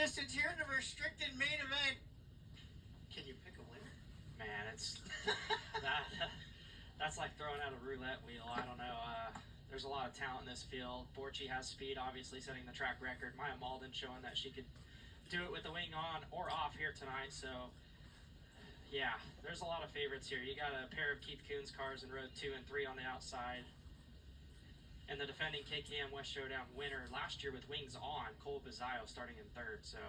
distance here in the restricted main event. Can you pick a winner? Man, it's that's like throwing out a roulette wheel. I don't know. There's a lot of talent in this field. Borchi has speed, obviously setting the track record. Maya Malden showing that she could do it with the wing on or off here tonight. So, yeah, there's a lot of favorites here. You got a pair of Keith Coons cars in row 2 and 3 on the outside. And the defending KKM West Showdown winner last year with wings on, Cole Bizzaio, starting in 3rd. So,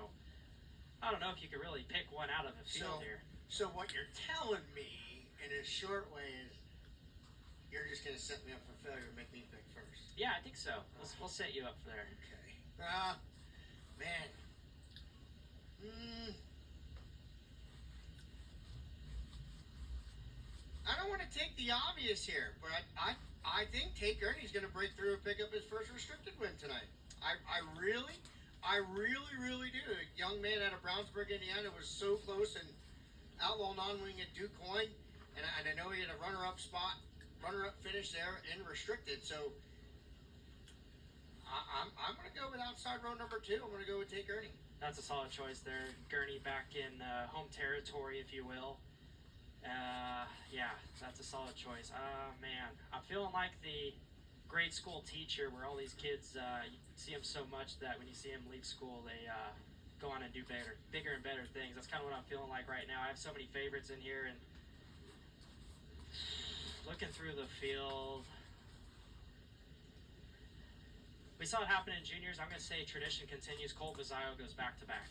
I don't know if you could really pick one out of the field here. So what you're telling me in a short way is you're just going to set me up for failure and make me pick first. Yeah, I think so. We'll set you up for there. Okay. Man. I don't want to take the obvious here, but I think Tate Gurney's going to break through and pick up his first restricted win tonight. I really do. A young man out of Brownsburg, Indiana, was so close in Outlaw Non-Wing at DuQuoin, and I know he had a runner-up finish there in restricted. So I'm going to go with outside row number 2. I'm going to go with Tate Gurney. That's a solid choice there. Gurney back in home territory, if you will. Yeah, that's a solid choice. Man, I'm feeling like the grade school teacher where all these kids, you see them so much that when you see them leave school, they go on and do bigger and better things. That's kind of what I'm feeling like right now. I have so many favorites in here, and looking through the field, we saw it happen in juniors. I'm going to say tradition continues. Cole Bizzaio goes back-to-back.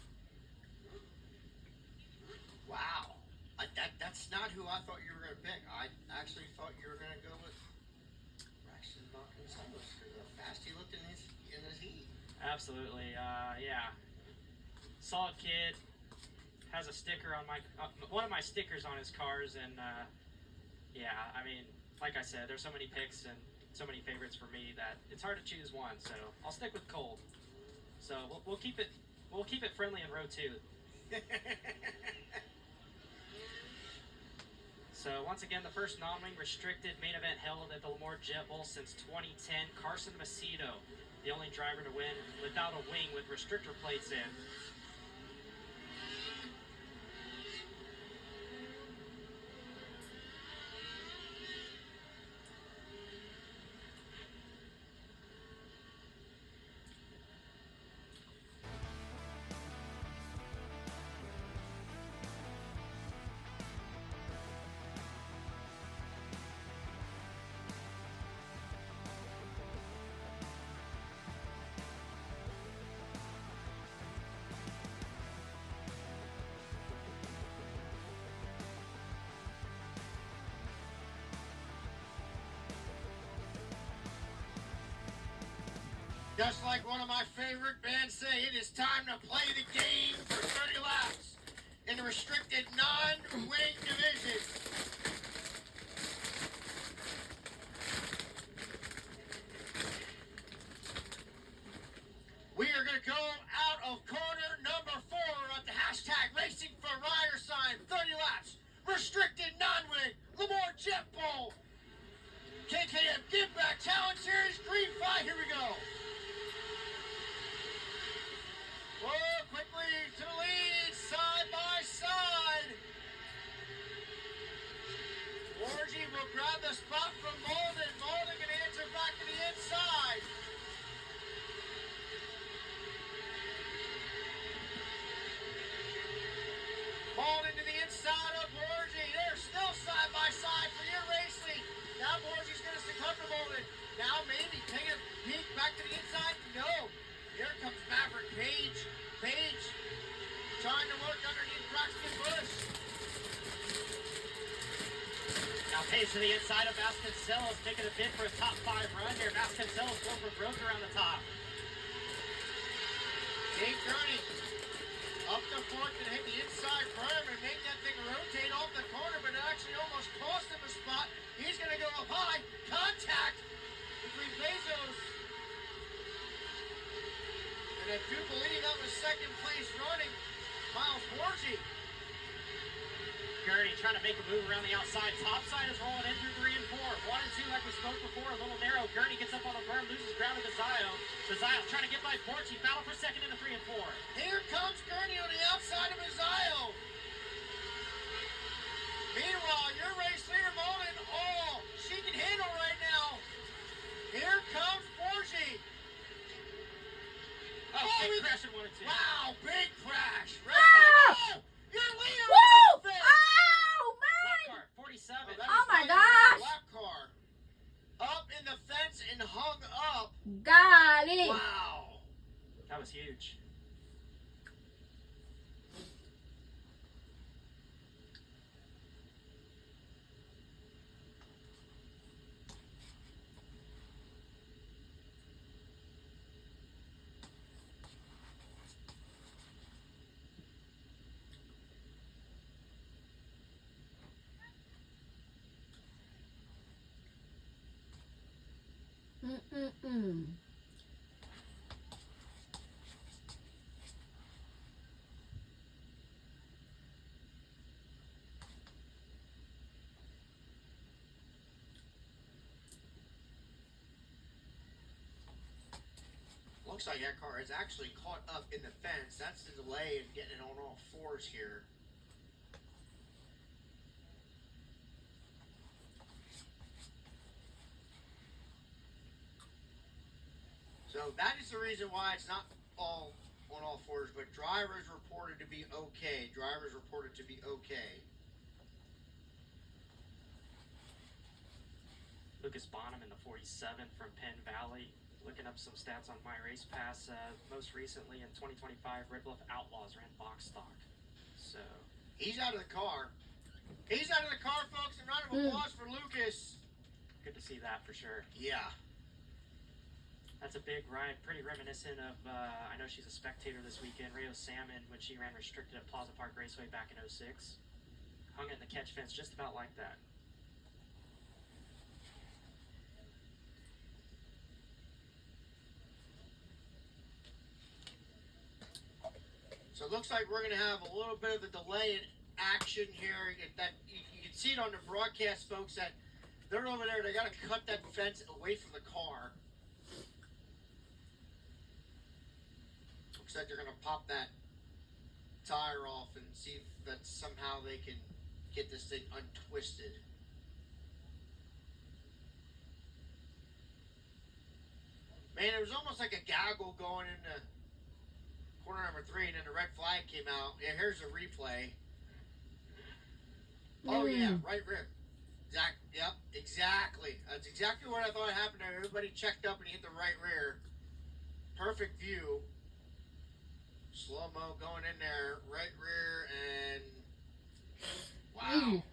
Wow. That's not who I thought you were going to pick. I actually thought you were going to go with Brexton Busch because of how fast he looked in his heat. Absolutely. Yeah. Solid kid. Has a sticker on one of my stickers on his cars, and yeah, I mean, like I said, there's so many picks and so many favorites for me that it's hard to choose one. So I'll stick with Cole. So we'll keep it friendly in row 2. So once again, the first non-wing restricted main event held at the Lemoore Jet Bowl since 2010. Carson Macedo, the only driver to win without a wing with restrictor plates in. Just like one of my favorite bands say, it is time to play the game for 30 laps in the restricted non-wing division. We are going to go out of corner number 4 at the hashtag Racing for Rider sign, 30 laps, restricted non-wing, Lemoore Jet Bowl, KKM Give Back Challenge Series Green Flag. Here we go. Whoa, quickly to the lead, side by side. Orgy will grab the spot from Malden. Malden can answer back to the inside. Malden to the inside of Orgy. They're still side by side for your racing. Now Orgy's going to succumb to Malden. Now maybe take a peek back to the inside. No. Here comes Maverick Page. Page trying to work underneath Brexton Busch. Now Page to the inside of Vasconcelos, making a bid for a top 5 run here. Vasconcelos going for broke around the top. Tate Gurney up the front and hit the inside berm and make that thing rotate off the corner, but it actually almost cost him a spot. He's going to go up high. Contact between Bezos. And I do believe that was second place running, Miles Borgi. Gurney trying to make a move around the outside. Top side is rolling in through 3 and 4. 1 and 2 like we spoke before. A little narrow. Gurney gets up on the berm, loses ground to Desio. Desio trying to get by Borchi. Battle for second in the 3 and 4. Here comes Gurney on the outside of Desio. Meanwhile, your race leader, Mullen, she can handle right now. Here comes Borchi. Big crash in 1 and 2. Wow, big crash. Ah! Your leader. Woo! Fifth. Oh, Black man! car, 47. That Oh is my not gosh. a black car. Up in the fence and hung up. Golly. Wow. That was huge. Mm-mm-mm. Looks like that car is actually caught up in the fence. That's the delay in getting it on all fours here. So that is the reason why it's not all on all fours, but drivers reported to be okay. Drivers reported to be okay. Lucas Bonham in the 47 from Penn Valley. Looking up some stats on My Race Pass. Most recently in 2025, Red Bluff Outlaws ran box stock. So he's out of the car. He's out of the car, folks. And round of applause for Lucas. Good to see that for sure. Yeah. That's a big ride, pretty reminiscent of, I know she's a spectator this weekend, Rio Salmon, when she ran restricted at Plaza Park Raceway back in 06. Hung in the catch fence just about like that. So it looks like we're going to have a little bit of a delay in action here. You can see it on the broadcast, folks, that they're over there. They got to cut that fence away from the car. Looks like they're going to pop that tire off and see if that somehow they can get this thing untwisted. Man, it was almost like a gaggle going into corner number 3, and then the red flag came out. Yeah, here's a replay. Oh yeah, right rear. Yep, exactly. That's exactly what I thought happened there. Everybody checked up and hit the right rear. Perfect view. Slow-mo going in there, right rear, and wow.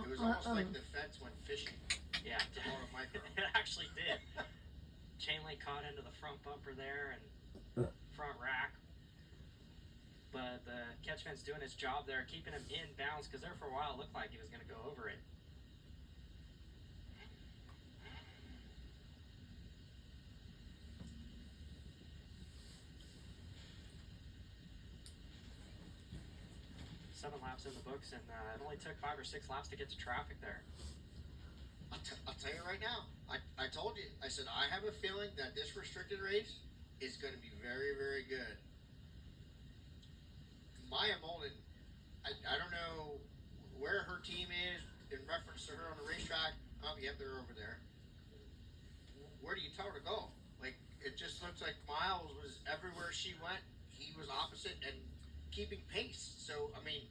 It was almost like the fence went fishing. Yeah, it actually did. Chain link caught into the front bumper there and front rack. But the catch fence doing its job there, keeping him in bounds, because there for a while it looked like he was going to go over it. Seven laps in the books, and it only took 5 or 6 laps to get to traffic there. I'll tell you right now. I told you. I said I have a feeling that this restricted race is going to be very, very good. Maya Molden, I don't know where her team is in reference to her on the racetrack. Yeah, they're over there. Where do you tell her to go? Like, it just looks like Miles was everywhere she went. He was opposite and keeping pace. So, I mean,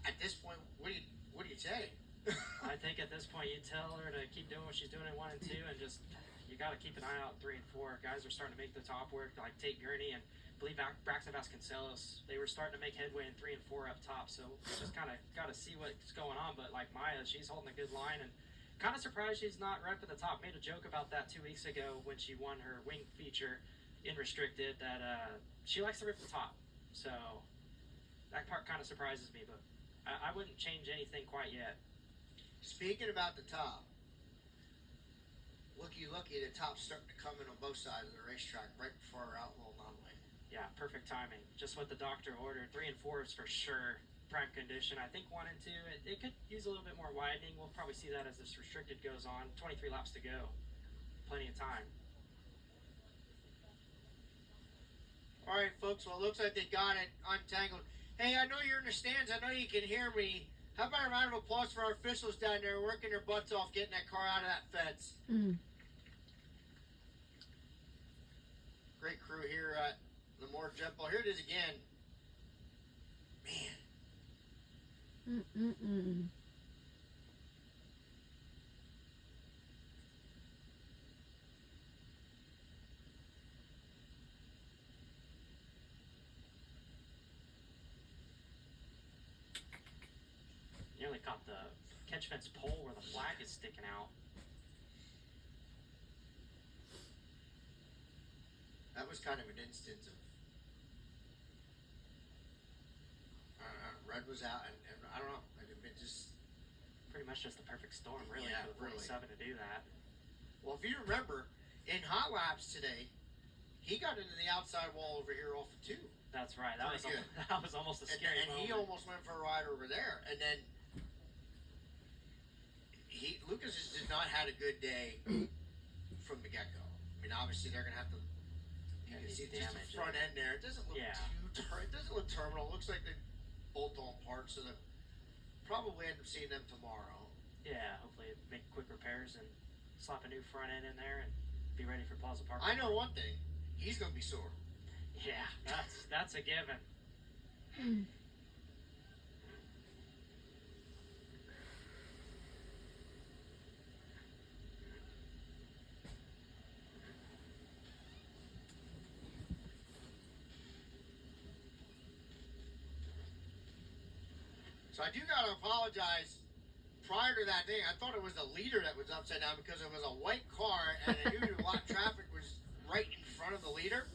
at this point, what do you say? I think at this point you tell her to keep doing what she's doing in 1 and 2, and just you got to keep an eye out in 3 and 4. Guys are starting to make the top work, like Tate Gurney and I believe Braxton Vasconcelos. They were starting to make headway in 3 and 4 up top. So just kind of got to see what's going on. But like Maya, she's holding a good line, and kind of surprised she's not right up at the top. Made a joke about that 2 weeks ago when she won her wing feature in restricted, that she likes to rip the top. So that part kind of surprises me, but I wouldn't change anything quite yet. Speaking about the top, looky, the top's starting to come in on both sides of the racetrack right before our outlaw non-wing. Yeah, perfect timing. Just what the doctor ordered. 3 and 4 is for sure prime condition. I think 1 and 2, it could use a little bit more widening. We'll probably see that as this restricted goes on. 23 laps to go. Plenty of time. All right, folks. Well, it looks like they got it untangled. Hey, I know you're in the stands. I know you can hear me. How about a round of applause for our officials down there working their butts off getting that car out of that fence? Great crew here at Lemoore Jet Ball. Here it is again. Man. Nearly caught the catch fence pole where the flag is sticking out. That was kind of an instance of red was out, and I don't know. It just pretty much just the perfect storm, really, yeah, for the 47 to do that. Well, if you remember, in hot laps today, he got into the outside wall over here off of 2. That's right. That was almost a scary moment. And he almost went for a ride over there, and then Lucas just did not had a good day from the get-go. I mean, obviously they're gonna have to. You can see just the front end there. It doesn't look it doesn't look terminal. It looks like they bolt on parts, so they'll probably end up seeing them tomorrow. Yeah, hopefully make quick repairs and slap a new front end in there and be ready for Plaza Park. I know one thing. He's gonna be sore. Yeah, that's a given. So I do gotta apologize. Prior to that thing, I thought it was the leader that was upside down because it was a white car and I knew a lot of traffic was right in front of the leader.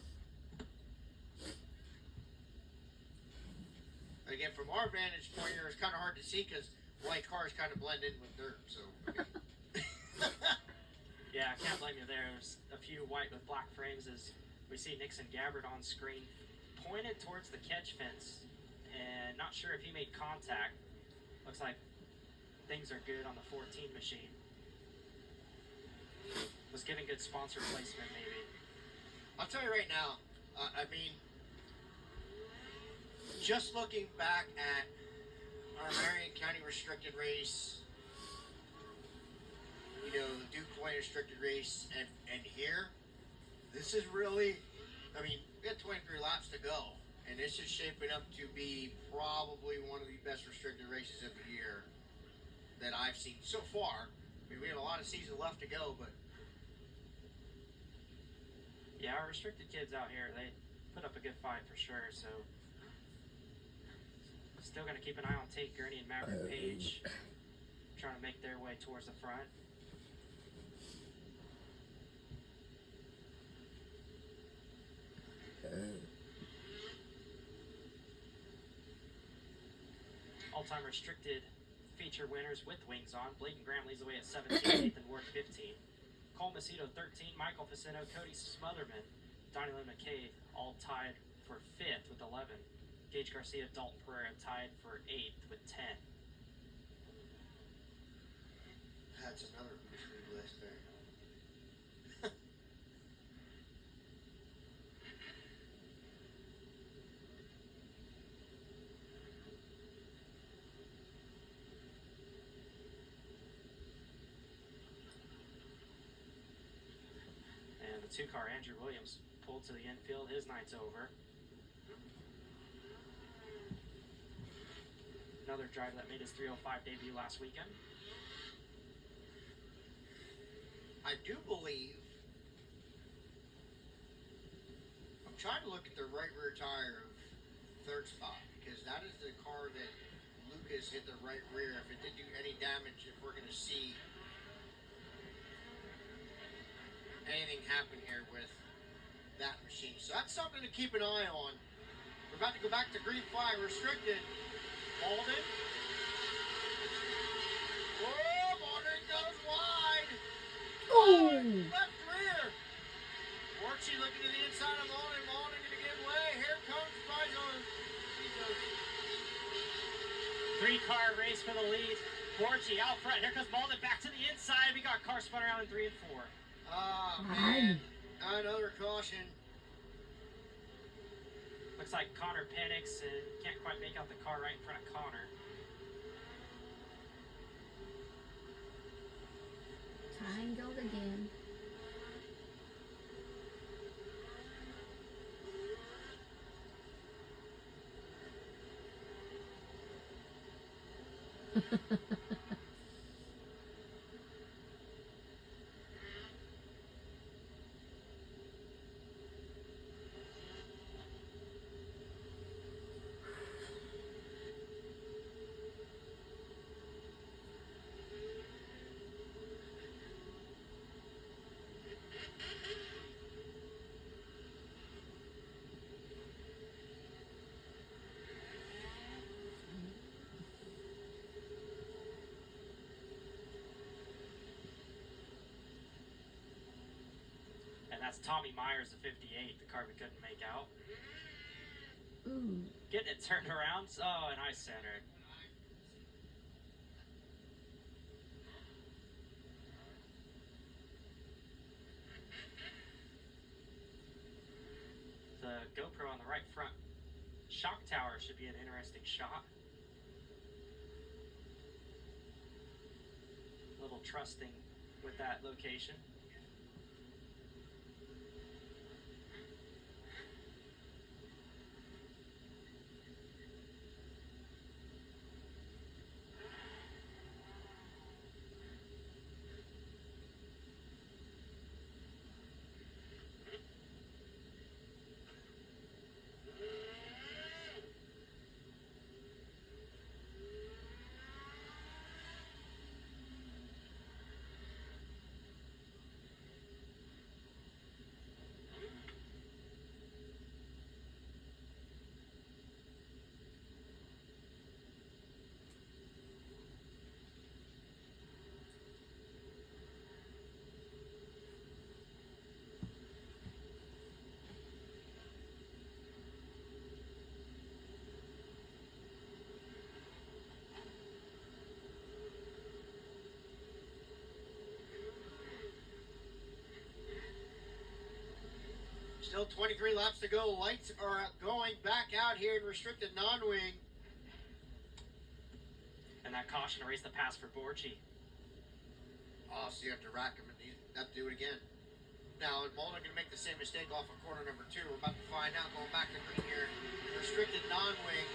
Again, from our vantage point here, it's kind of hard to see because white cars kind of blend in with dirt. So. Yeah, I can't blame you there. There's a few white with black frames as we see Nixon Gabbard on screen pointed towards the catch fence. And not sure if he made contact. Looks like things are good on the 14 machine. Was giving good sponsor placement, maybe. I'll tell you right now, I mean, just looking back at our Marion County restricted race, you know, the Duke Point restricted race, and here, this is really, I mean, we got 23 laps to go. And this is shaping up to be probably one of the best restricted races of the year that I've seen so far. I mean, we have a lot of season left to go, but yeah, our restricted kids out here, they put up a good fight for sure. So still going to keep an eye on Tate Gurney and Maverick Page trying to make their way towards the front. All-time restricted feature winners with wings on. Bladen Graham leads the way at 17, Nathan Ward 15. Cole Macedo 13, Michael Facino, Cody Smotherman, Donnie Lynn McKay all tied for 5th with 11. Gage Garcia, Dalton Pereira tied for 8th with 10. That's another mystery list there. Two-car Andrew Williams pulled to the infield. His night's over. Another driver that made his 305 debut last weekend. I do believe, I'm trying to look at the right rear tire of third spot because that is the car that Lucas hit the right rear. If it did do any damage, if we're going to see anything happen here with that machine. So that's something to keep an eye on. We're about to go back to green flag, restricted. Malden. Oh, Malden goes wide. Oh, left rear. Borchie looking to the inside of Malden. Malden going to give way. Three-car race for the lead. Borchi out front. Here comes Malden back to the inside. We got car spun around in 3 and 4. Oh, man. Another caution. Looks like Connor panics and can't quite make out the car right in front of Connor. Tangled again. And that's Tommy Myers, the 58, the car we couldn't make out. Ooh. Getting it turned around. Oh, and I centered. The GoPro on the right front shock tower should be an interesting shot. A little trusting with that location. Still 23 laps to go. Lights are going back out here in restricted non-wing. And that caution erased the pass for Borchi. Oh, so you have to rack him and you have to do it again. Now, is Mulder going to make the same mistake off of corner number 2? We're about to find out going back to green here. Restricted non-wing.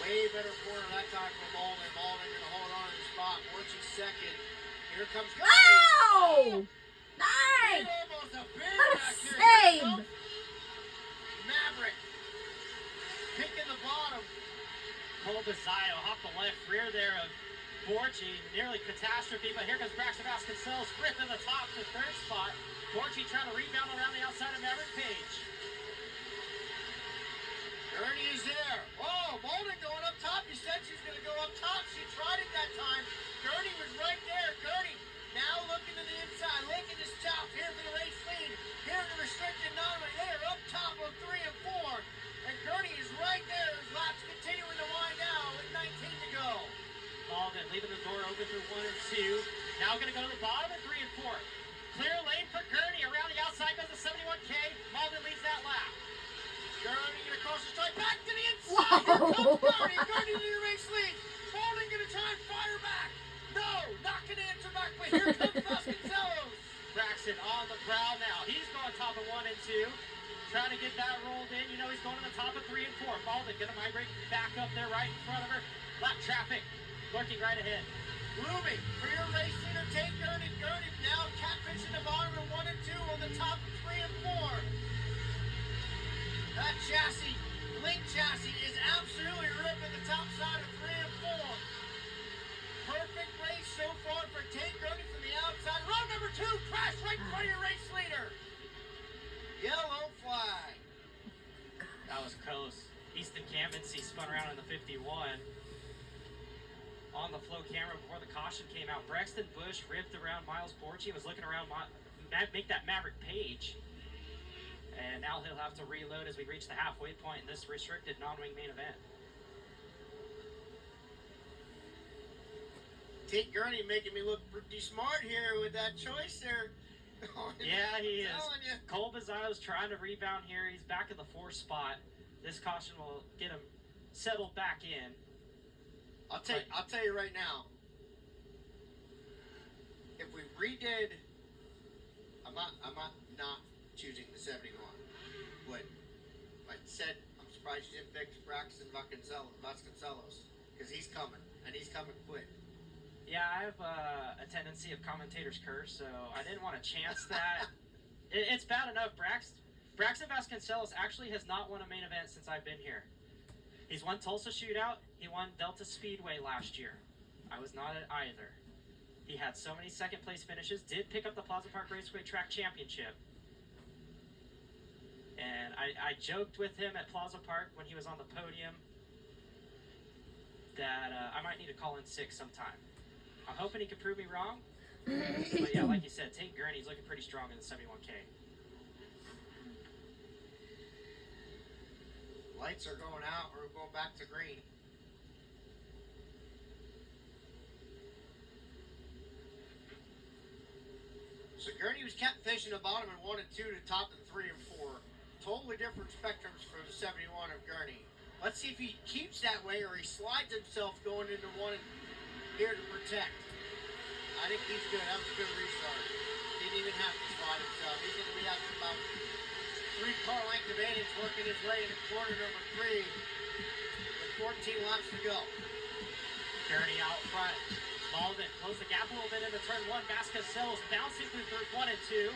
Way better corner that time for Mulder. Mulder going to hold on to the spot. Borchi's second. Here comes Oh! Nice! Almost a big What a back here. save! Maverick. Picking the bottom. Cole Bazayo off the left rear there of Borchi. Nearly catastrophe, but here comes Braxton Vasconcelos. Rip in the top to third spot. Borchi trying to rebound around the outside of Maverick Page. Gurney is there. Oh, Molden going up top. You said she was going to go up top. She tried it that time. Gurney was right there. Gurney now looking to the inside. Licking his chops here for the race lead. Here in the restricted non-wing. They are up top of 3 and 4. And Gurney is right there. His laps continuing to wind down with 19 to go. Malden leaving the door open through 1 and 2. Now going to go to the bottom of 3 and 4. Clear lane for Gurney. Around the outside goes the 71K. Malden leads that lap. Gurney going to cross the strike. Back to the inside. Here comes Gurney. Gurney to the race lead. Malden going to try and fire back. No, not going to answer back. But here comes Vasconcelos. Braxton on the prowl now. He's going top of 1 and 2. Trying to get that rolled in. You know he's going to the top of 3 and 4. Malden going to migrate back up there right in front of her. Lap traffic lurking right ahead. Looming for your race leader, Tate Gurney. Gurney now catfishing the bottom of 1 and 2 on the top of 3 and 4. That chassis, link chassis, is absolutely ripping the top side of 3 and 4. Perfect race so far for Tate Gurney from the outside. Row number 2, crash right in front of your race leader. Yellow flag. That was close. Easton Camdency spun around in the 51. On the flow camera before the caution came out. Brexton Busch ripped around Miles Borchi. Was looking around, make that Maverick Page. And now he'll have to reload as we reach the halfway point in this restricted non-wing main event. Tate Gurney making me look pretty smart here with that choice there. Yeah, he is. Telling you. Cole Bazzaio's trying to rebound here. He's back in the 4th spot. This caution will get him settled back in. I'll tell you right now. If we redid, I'm not choosing the 71. But like I said, I'm surprised you didn't pick Brexton Busch because he's coming and he's coming quick. Yeah, I have a tendency of commentator's curse, so I didn't want to chance that. It's bad enough. Braxton Vasconcelos actually has not won a main event since I've been here. He's won Tulsa Shootout. He won Delta Speedway last year. I was not at either. He had so many second place finishes. Did pick up the Plaza Park Raceway Track Championship. And I joked with him at Plaza Park when he was on the podium that I might need to call in sick sometime. I'm hoping he can prove me wrong. But yeah, like you said, Tate Gurney's looking pretty strong in the 71K. Lights are going out. We're going back to green. So Gurney was kept fishing the bottom in 1 and 2 to top in 3 and 4. Totally different spectrums for the 71 of Gurney. Let's see if he keeps that way or he slides himself going into 1 and here to protect. I think he's good. That was a good restart. Didn't even have to slide himself. He's going to be out to about 3-car length advantage working his way into quarter number 3 with 14 laps to go. Gurney out front. Malden closed the gap a little bit into turn 1. Vasconcelos bouncing through third 1 and 2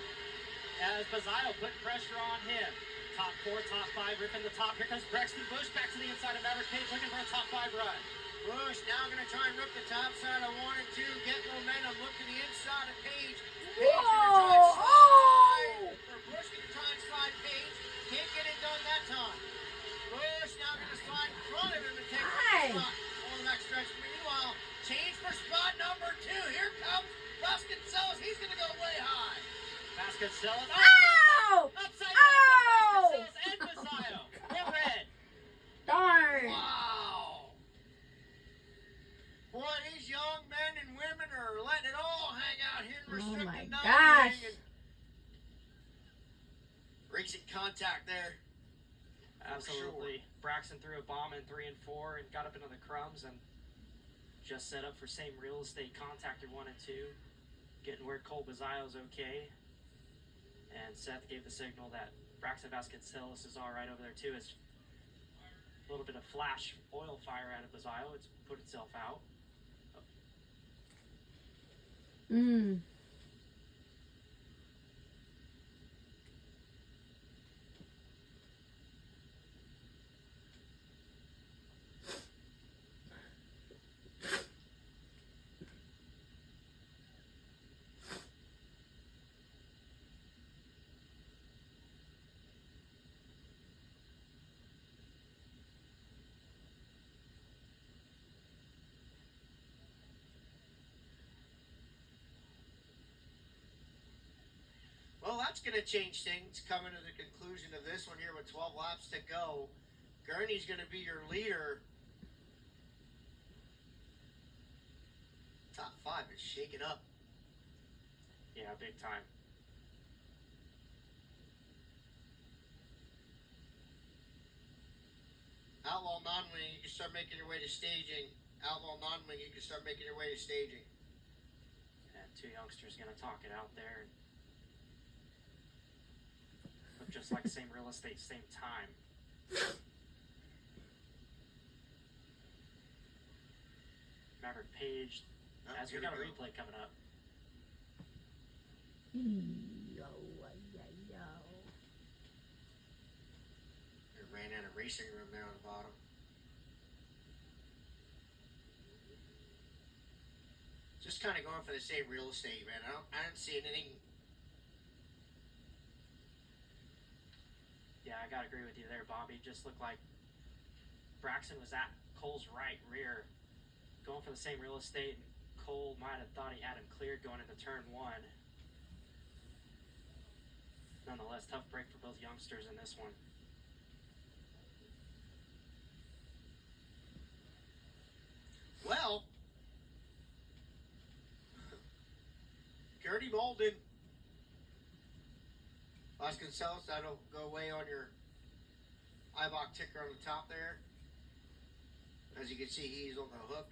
as Bazzaio put pressure on him. Top 4, top 5, ripping the top. Here comes Brexton Busch back to the inside of Maverick Page looking for a top 5 run. Busch now going to try and rip the top side of 1 and 2, get momentum, look to the inside of Page. Whoa! Busch going to try and slide Page. Can't get it done that time. Busch now going to slide in front of him and take the spot on the back stretch. Meanwhile, change for spot number 2. Here comes Vasconcelos. He's going to go way high. Vasconcelos. Ow! Upside down Ow! for Vasconcelos and Bazzaio. In red. Darn! Wow. Boy, these young men and women are letting it all hang out here in Oh restricted my non-ring. gosh. Recent contact there. Absolutely. Braxton threw a bomb in 3 and 4 and got up into the crumbs and just set up for same real estate contacted 1 and 2. Getting word Cole Bazzaio's okay. And Seth gave the signal that Braxton Vasconcelos is alright over there too. It's a little bit of flash oil fire out of Bazzaio. It's put itself out. Mm. Well, that's going to change things coming to the conclusion of this one here with 12 laps to go. Gurney's going to be your leader. Top 5 is shaking up. Yeah, big time. Outlaw non-wing, you can start making your way to staging. Outlaw non-wing, you can start making your way to staging. And 2 youngsters going to talk it out there. Look just like same real estate, same time. Maverick Page, as we got a replay coming up. Yo. They ran out of racing room there on the bottom. Just kind of going for the same real estate, man. I don't see anything. Yeah, I gotta agree with you there, Bobby. Just looked like Braxton was at Cole's right rear, going for the same real estate, and Cole might have thought he had him cleared going into turn 1. Nonetheless, tough break for both youngsters in this one. Well, Gertie Malden, Vasconcelos, that'll go away on your IBOC ticker on the top there. As you can see, he's on the hook.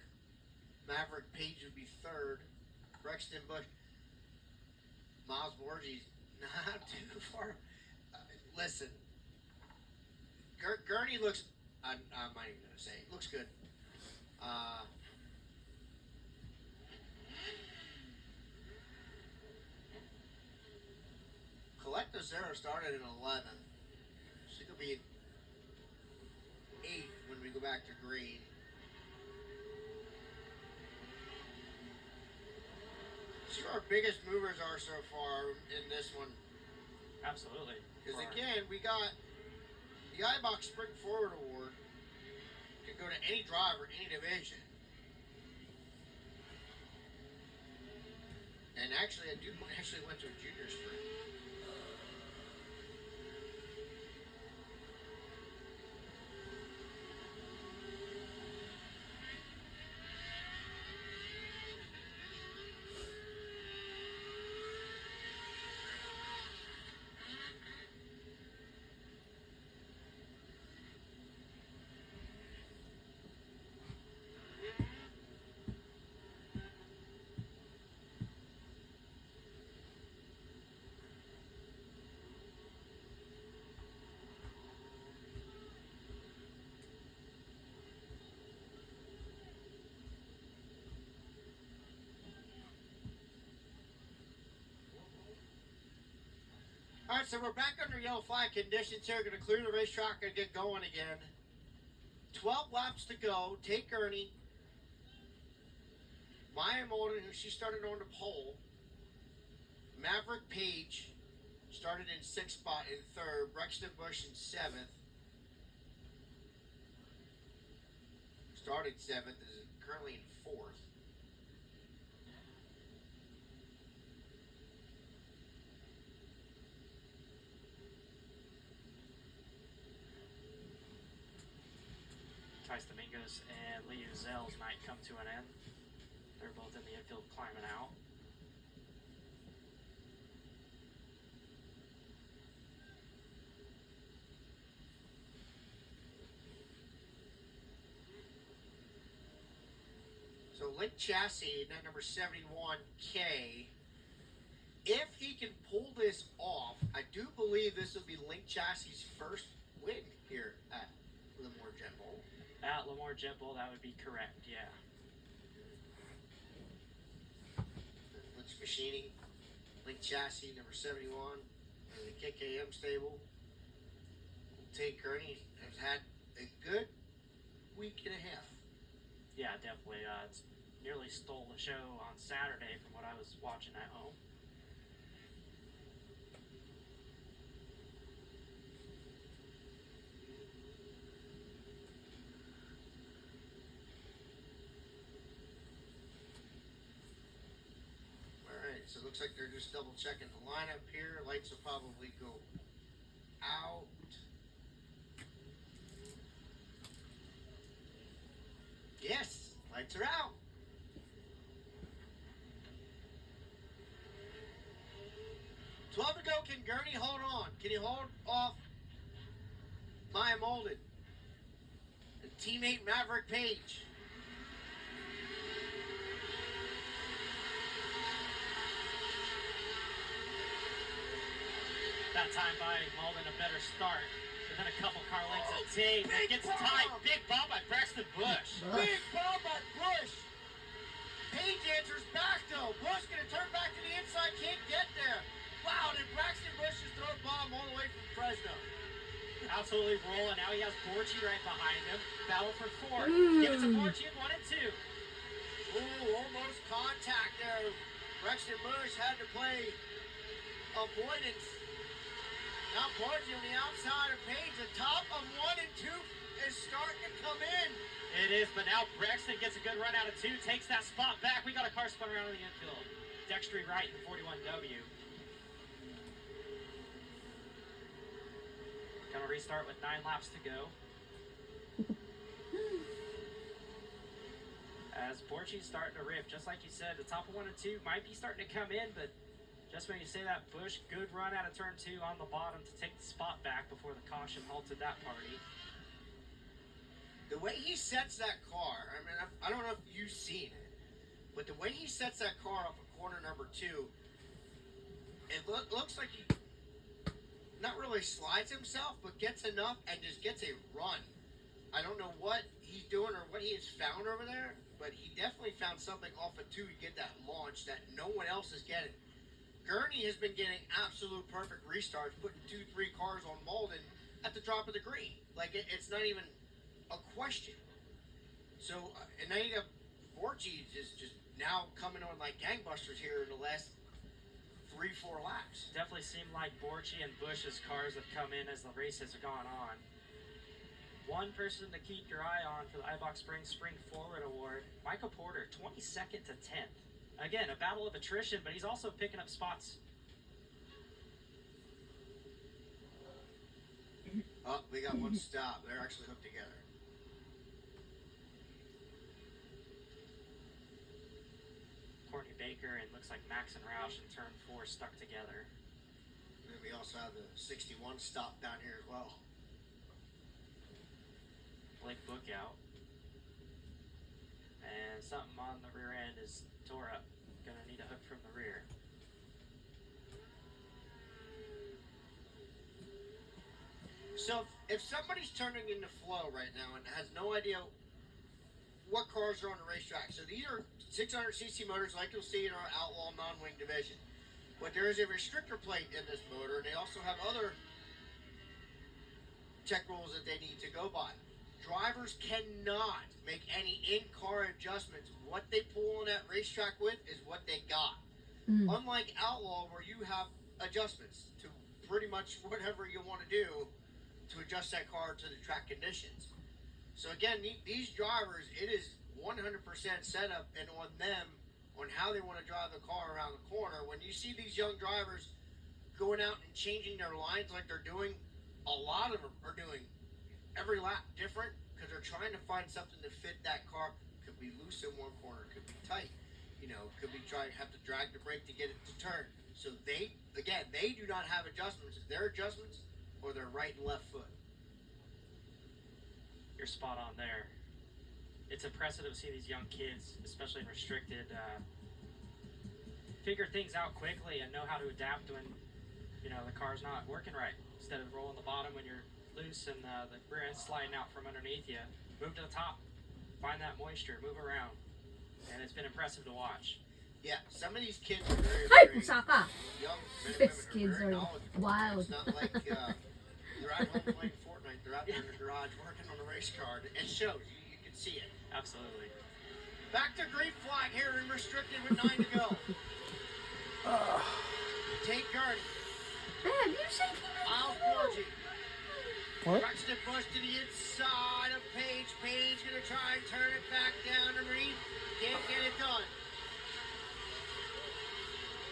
Maverick Page would be third. Brexton Busch. Miles Borges, not too far. Listen, Gurney looks, I'm not even going to say it, looks good. Collective Zero started in 11th. She could be 8th when we go back to green. See where our biggest movers are so far in this one. Absolutely. Because again, we got the iBox Spring Forward Award. Can go to any driver, any division. And actually, I do actually went to a junior sprint. All right, so we're back under yellow flag conditions here. Going to clear the racetrack and get going again. 12 laps to go. Tate Gurney. Maya Molden, who she started on the pole. Maverick Page started in 6th spot in 3rd. Brexton Busch in 7th. Started 7th, is currently in 4th. Tice Domingos and Lee Uzel's might come to an end. They're both in the infield climbing out. So Link Chassis, net number 71K. If he can pull this off, I do believe this will be Link Chassis' first win here at Lemoore Jet Bowl. At Lemoore Jet Bowl, that would be correct, yeah. Link's machining. Link Chassis, number 71. In the KKM stable. Tate Gurney has had a good week and a half. Yeah, definitely. It's nearly stole the show on Saturday from what I was watching at home. Alright, so it looks like they're just double checking the lineup here. Lights will probably go out. Yes, lights are out. To go. Can Gurney hold on? Can he hold off Maya Molden and teammate Maverick Page? That time by Malden a better start. But then a couple car lengths at Tate. That gets tied. Big bomb by Brexton Busch. Big bomb by Busch. Page answers back though. Busch gonna turn back to the inside, can't get there. Wow, did Braxton Busch just throw a bomb all the way from Fresno? Absolutely rolling. Now he has Borchi right behind him. Battle for 4. Give it to Borchi in 1 and 2. Ooh, almost contact there. Brexton Busch had to play avoidance. Now Borchi on the outside of Page. The top of 1 and 2 is starting to come in. It is, but now Brexton gets a good run out of 2. Takes that spot back. We got a car spun around in the infield. Dextry right in the 41W. Gonna restart with 9 laps to go. As Borchi's starting to rip, just like you said, the top of 1 and 2 might be starting to come in, but just when you say that, Busch, good run out of turn 2 on the bottom to take the spot back before the caution halted that party. The way he sets that car, I mean, I don't know if you've seen it, but the way he sets that car off of corner number 2, it looks like he not really slides himself, but gets enough and just gets a run. I don't know what he's doing or what he has found over there, but he definitely found something off of 2 to get that launch that no one else is getting. Gurney has been getting absolute perfect restarts, putting 2-3 cars on Malden at the drop of the green. Like, it's not even a question. So, and now you got Borchi just now coming on like gangbusters here in the last 3-4 laps. Definitely seemed like Borchi and Busch's cars have come in as the race has gone on. One person to keep your eye on for the iBox Spring Forward Award, Michael Porter, 22nd to 10th. Again, a battle of attrition, but he's also picking up spots. Oh, we got one stop. They're actually hooked together. Courtney Baker and looks like Max and Roush in turn 4 stuck together. And we also have the 61 stop down here as well. Blake Book out. And something on the rear end is tore up. Gonna need a hook from the rear. So if somebody's turning into flow right now and has no idea what cars are on the racetrack, so these are 600cc motors like you'll see in our Outlaw non-wing division. But there is a restrictor plate in this motor, and they also have other tech rules that they need to go by. Drivers cannot make any in-car adjustments. What they pull on that racetrack with is what they got. Unlike Outlaw, where you have adjustments to pretty much whatever you want to do to adjust that car to the track conditions. So again, these drivers, it is 100% set up and on them on how they want to drive the car around the corner. When you see these young drivers going out and changing their lines like they're doing, a lot of them are doing every lap different because they're trying to find something to fit that car. Could be loose in one corner, could be tight, could be trying to have to drag the brake to get it to turn. So they do not have adjustments. It's their adjustments or their right and left foot. You're spot on there. It's impressive to see these young kids, especially in restricted, figure things out quickly and know how to adapt when, the car's not working right. Instead of rolling the bottom when you're loose and the rear end sliding out from underneath you, move to the top, find that moisture, move around, and it's been impressive to watch. Yeah, some of these kids are very, Ay, very pusaka! young. Men and These women kids very are knowledgeable. wild. It's not like they're at home playing Fortnite. They're out there in the garage working on the race car. It shows. You can see it. Absolutely. Back to green flag here in restricted with 9 to go. Take Gurney. Man, you're shaking it. Miles Borgi. What? Brexton Busch to the inside of Page. Page gonna try and turn it back down to Reed. Can't get it done.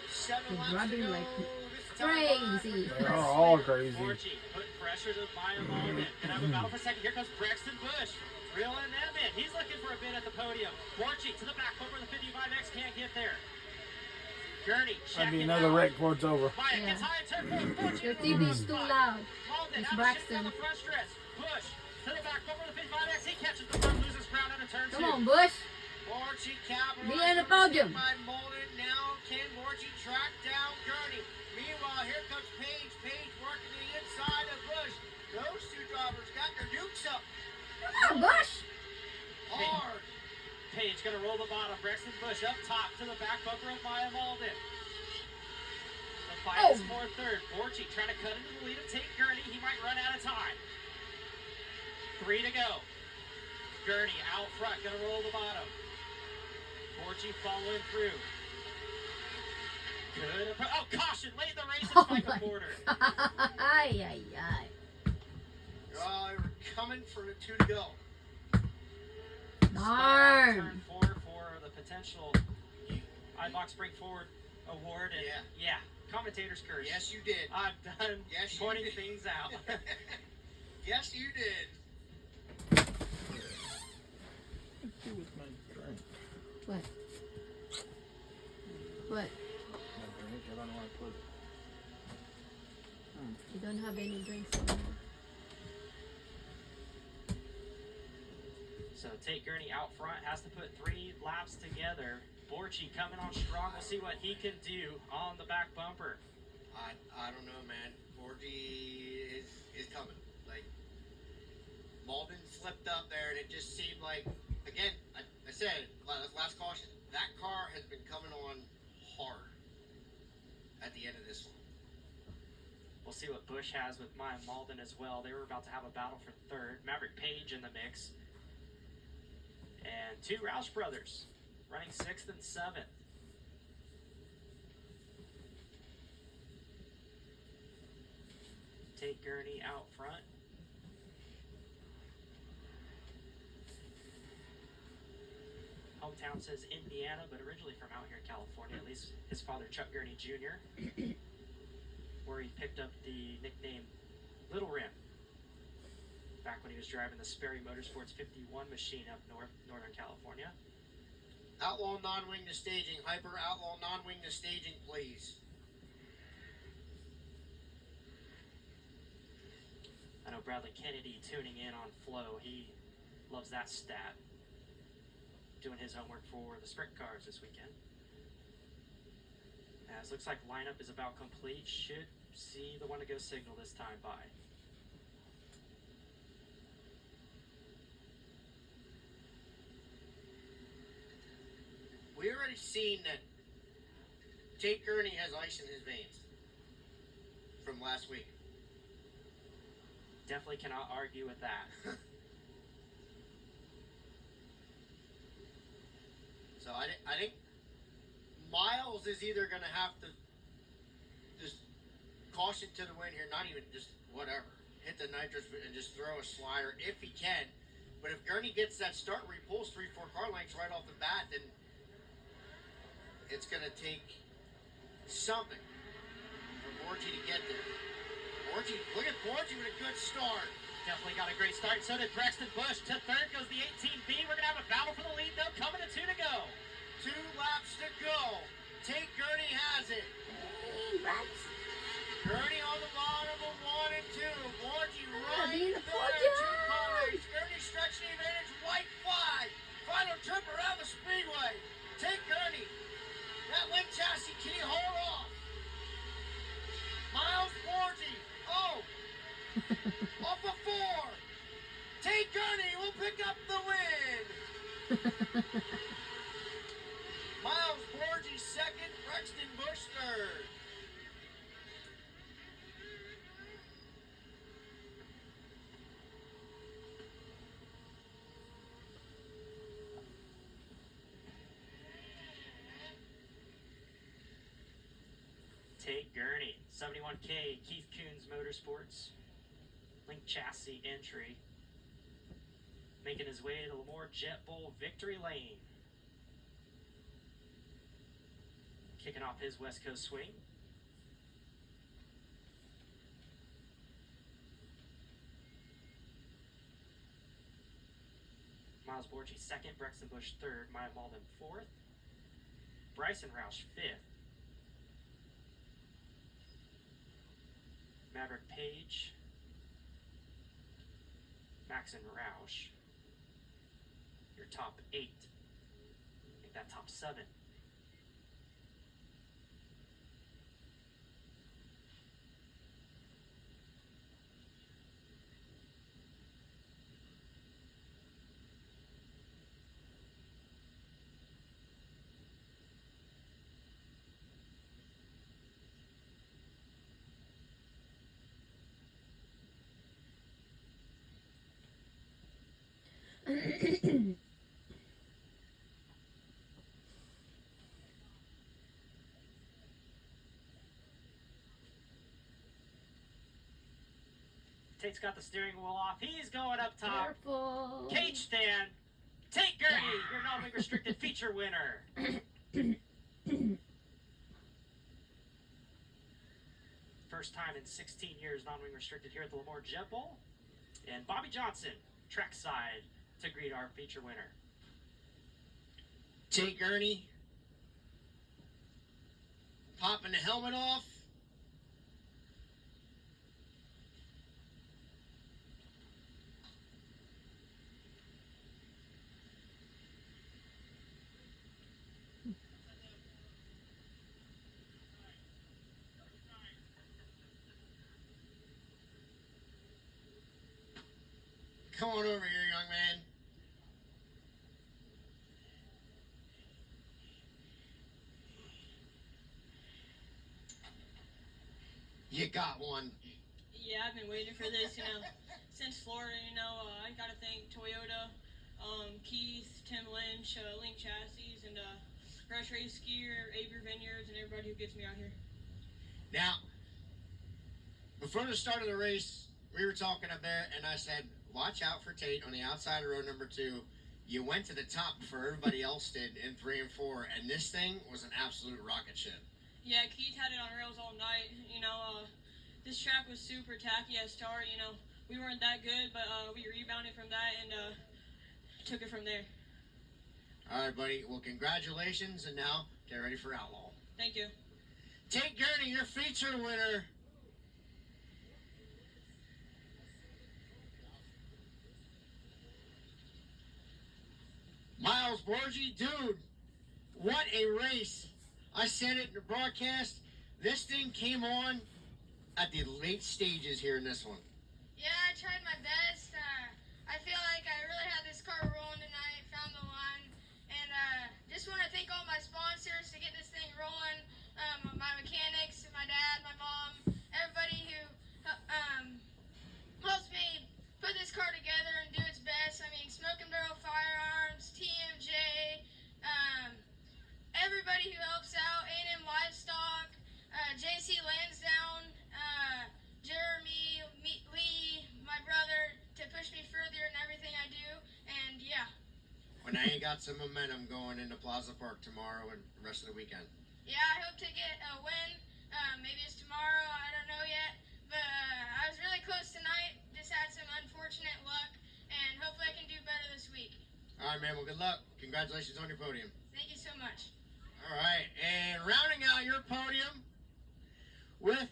7 He's laps to running go. like This time crazy. on. They're all crazy. Borchi putting pressure to buy them all in. Gonna have a battle for second. Here comes Brexton Busch. Reeling them in. He's looking for a bid at the podium. Borchi to the back over the 55X. Can't get there. Gurney That'd be checking another out. wreck before it's over. Wyatt gets high in turn 4. Borchi Your to the TV's front too spot. loud. Malden It's out of shift Braxton. down the front stretch. Busch to the back over the 55X. He catches the front, loses ground into turn 2. Come on, Bush. Borgi capitalized. Be in the podium. By Molden. Now can Borgi track down Gurney? Meanwhile, here comes Page. Page working the inside of Busch. Those two drivers got their dukes up Come on, Bush. hard. Page gonna roll the bottom. Brexton Busch up top to the back bumper of Maya Malden. The fight is for third. Borchi trying to cut into the lead of Tate Gurney. He might run out of time. 3 to go. Gurney out front, gonna roll the bottom. Borchi following through. Good. Oh, caution! Late in the race, it's Oh Michael my Porter. Ay, ay, ay. They were coming for the 2 to go. Turn Darn. 4 for the potential iBox Spring Forward award. And Yeah. commentator's curse. Yes, you did. I'm done Yes, you pointing did. things out. Yes, you did. Do with my drink. What? What? My drink. I don't know where I put it. You don't have any drinks anymore. So Tate Gurney out front has to put 3 laps together. Borchi coming on strong. We'll see what he can do on the back bumper. I don't know, man. Borgie is coming. Like, Malden slipped up there, and it just seemed like, again, I said, last caution, that car has been coming on hard at the end of this one. We'll see what Busch has with Maya Malden as well. They were about to have a battle for third. Maverick Page in the mix. And 2 Roush brothers running 6th and 7th. Tate Gurney out front. Hometown says Indiana, but originally from out here in California. At least his father, Chuck Gurney Jr., where he picked up the nickname Little Rim back when he was driving the Sperry Motorsports 51 machine up Northern California. Outlaw non-wing to staging. Hyper outlaw non-wing to staging, please. I know Bradley Kennedy tuning in on Flow. He loves that stat. Doing his homework for the sprint cars this weekend. As looks like lineup is about complete. Should see the one to go signal this time by. We already seen that Tate Gurney has ice in his veins from last week. Definitely cannot argue with that. So I think Miles is either going to have to just caution to the wind here, not even just whatever, hit the nitrous and just throw a slider if he can. But if Gurney gets that start where he pulls 3-4 car lengths right off the bat, then it's going to take something for Borgie to get there. Borgie, look at Borgie with a good start. Definitely got a great start. So did Brexton Busch. To third goes the 18B. We're going to have a battle for the lead, though. Coming to 2 to go. 2 laps to go. Tate Gurney has it. Gurney on the bottom of 1 and 2. Borgie right being a there. 2 podium. cars. Gurney stretching the advantage. White flag. Final trip around the speedway. Tate Gurney. That link chassis, can he hold off? Miles Borgie. Oh. Off of 4. Tate Gurney will pick up the win. Miles Borgie second, Brexton Busch third. Tate Gurney, 71K, Keith Coons Motorsports, link chassis entry, making his way to the Lemoore Jet Bowl victory lane. Kicking off his West Coast swing. Miles Borgie second, Brexton Busch third, Maya Malden fourth, Bryson Roush fifth, Maverick Page, Maxon Roush, your top 8. Make that top 7. Tate's got the steering wheel off. He's going up top. Careful. Cage stand. Tate Gurney, your non-wing restricted feature winner. first time in 16 years, non-wing restricted here at the Lemoore Jet Bowl. And Bobby Johnson, trackside, to greet our feature winner. Tate Gurney popping the helmet off. Come on over here, young man. You got one. Yeah, I've been waiting for this, since Florida. I got to thank Toyota, Keith, Tim Lynch, Link Chassis, and Rush Race Skier, Aber Vineyards, and everybody who gets me out here. Now, before the start of the race, we were talking up there, and I said, watch out for Tate on the outside of row number 2. You went to the top before everybody else did in 3 and 4, and this thing was an absolute rocket ship. Yeah, Keith had it on rails all night. This track was super tacky at start. We weren't that good, but we rebounded from that and took it from there. All right, buddy. Well, congratulations, and now get ready for Outlaw. Thank you. Tate Gurney, your feature winner. Miles Borgie, dude, what a race. I said it in the broadcast. This thing came on at the late stages here in this one. Yeah, I tried my best. I feel like I really had this car rolling tonight, found the line, and just want to thank all my sponsors to get this thing rolling, my mechanics, my dad, my mom, everybody who helps me put this car together and do its best. I mean, Smoke and Barrel Firearms, TMJ, everybody who helps out, A&M Livestock, JC Lansdowne, Jeremy, Lee, my brother, to push me further in everything I do, and yeah. Well, now you got some momentum going into Plaza Park tomorrow and the rest of the weekend. Yeah, I hope to get a win. Maybe it's tomorrow, I don't know yet, but I was really close tonight, just had some unfortunate luck, and hopefully I can do better this week. All right, man, well, good luck. Congratulations on your podium. Thank you so much. All right, and rounding out your podium with,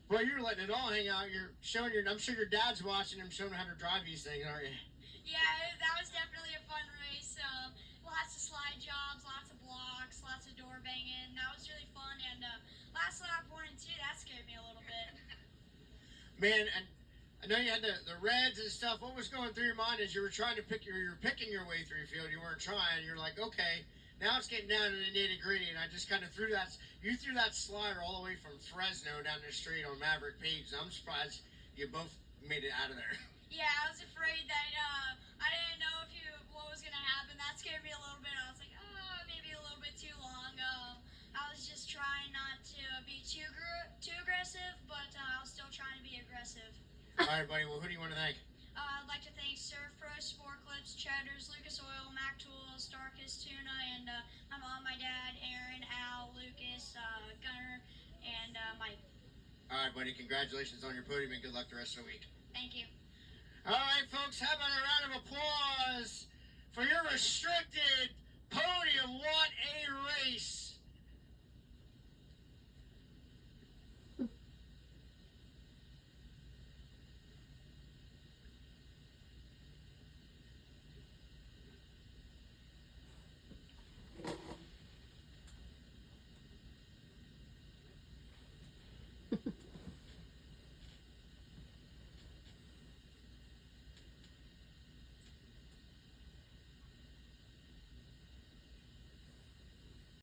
boy, you're letting it all hang out. You're showing I'm sure your dad's watching him, showing how to drive these things, aren't you? Yeah, that was definitely a fun race. Lots of slide jobs, lots of blocks, lots of door banging. That was really fun. And last lap 1 and 2, that scared me a little bit. Man, and I know you had the reds and stuff. What was going through your mind as you were trying to you're picking your way through your field? You weren't trying. You're like, okay, now it's getting down to the nitty gritty, and I just kind of threw that slider all the way from Fresno down the street on Maverick Page. I'm surprised you both made it out of there. Yeah, I was afraid that I didn't know what was going to happen. That scared me a little bit. I was like, maybe a little bit too long. I was just trying not to be too aggressive, but I was still trying to be aggressive. All right, buddy. Well, who do you want to thank? I'd like to thank Surf Pro, Sport Clips, Cheddars, Lucas Oil, Mac Tools, Starkist Tuna, and my mom, my dad, Aaron, Al, Lucas, Gunner, and Mike. All right, buddy. Congratulations on your podium, and good luck the rest of the week. Thank you. All right, folks. How about a round of applause for your restricted podium? What a